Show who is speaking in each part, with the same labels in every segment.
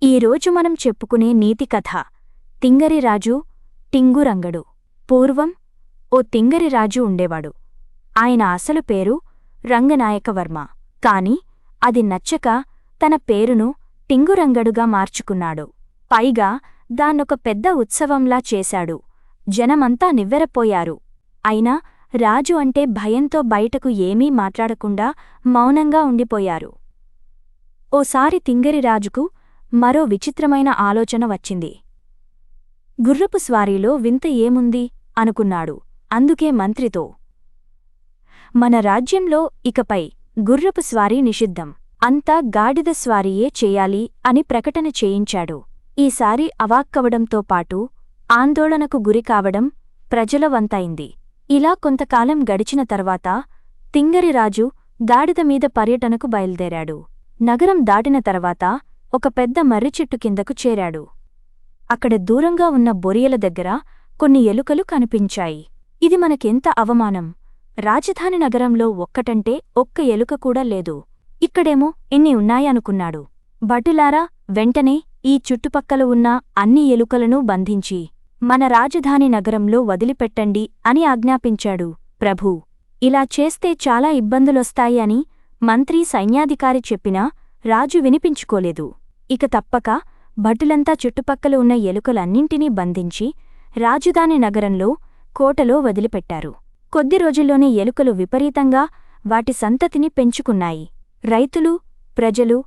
Speaker 1: ఈరోజు మనం చెప్పుకునే నీతి కథ తింగరిరాజు టింగురంగడు. పూర్వం ఓ తింగరిరాజు ఉండేవాడు. ఆయన అసలు పేరు రంగనాయకవర్మ. కాని అది నచ్చక తన పేరును టింగురంగడుగా మార్చుకున్నాడు. పైగా దాన్నొక పెద్ద ఉత్సవంలా చేశాడు. జనమంతా నివ్వెరపోయారు. అయినా రాజు అంటే భయంతో బయటకు ఏమీ మాట్లాడకుండా మౌనంగా ఉండిపోయారు. ఓసారి తింగరిరాజుకు మరో విచిత్రమైన ఆలోచన వచ్చింది. గుర్రపు స్వారీలో వింత ఏముంది అనుకున్నాడు. అందుకే మంత్రితో, మన రాజ్యంలో ఇకపై గుర్రపు స్వారీ నిషిద్ధం, అంతా గాడిద స్వారీయే చేయాలి అని ప్రకటన చేయించాడు. ఈసారి అవాక్కవడంతో పాటు ఆందోళనకు గురికావడం ప్రజల వంతైంది. ఇలా కొంతకాలం గడిచిన తర్వాత తింగరిరాజు గాడిద మీద పర్యటనకు బయల్దేరాడు. నగరం దాటిన తర్వాత ఒక పెద్ద మర్రిచెట్టు కిందకు చేరాడు. అక్కడ దూరంగా ఉన్న బొరియల దగ్గర కొన్ని ఎలుకలు కనిపించాయి. ఇది మనకెంత అవమానం! రాజధాని నగరంలో ఒక్కటంటే ఒక్క ఎలుక కూడా లేదు. ఇక్కడేమో ఎన్ని ఉన్నాయనుకున్నాడు. భటులారా, వెంటనే ఈ చుట్టుపక్కల ఉన్న అన్ని ఎలుకలను బంధించి మన రాజధాని నగరంలో వదిలిపెట్టండి అని ఆజ్ఞాపించాడు. ప్రభూ, ఇలా చేస్తే చాలా ఇబ్బందులొస్తాయి అని మంత్రి సైన్యాధికారి చెప్పినా రాజు వినిపించుకోలేదు. ఇక తప్పక భటులంతా చుట్టుపక్కల ఉన్న ఎలుకలన్నింటినీ బంధించి రాజధాని నగరంలో కోటలో వదిలిపెట్టారు. కొద్ది రోజుల్లోనే ఎలుకలు విపరీతంగా వాటి సంతతిని పెంచుకున్నాయి. రైతులు, ప్రజలు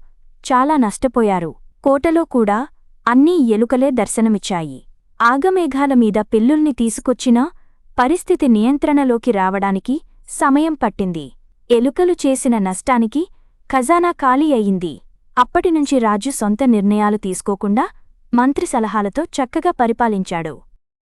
Speaker 1: చాలా నష్టపోయారు. కోటలో కూడా అన్నీ ఎలుకలే దర్శనమిచ్చాయి. ఆగమేఘాల మీద పిల్లుల్ని తీసుకొచ్చినా పరిస్థితి నియంత్రణలోకి రావడానికి సమయం పట్టింది. ఎలుకలు చేసిన నష్టానికి ఖజానా ఖాళీ అయింది. అప్పటినుంచి రాజు సొంత నిర్ణయాలు తీసుకోకుండా మంత్రి సలహాలతో చక్కగా పరిపాలించాడు.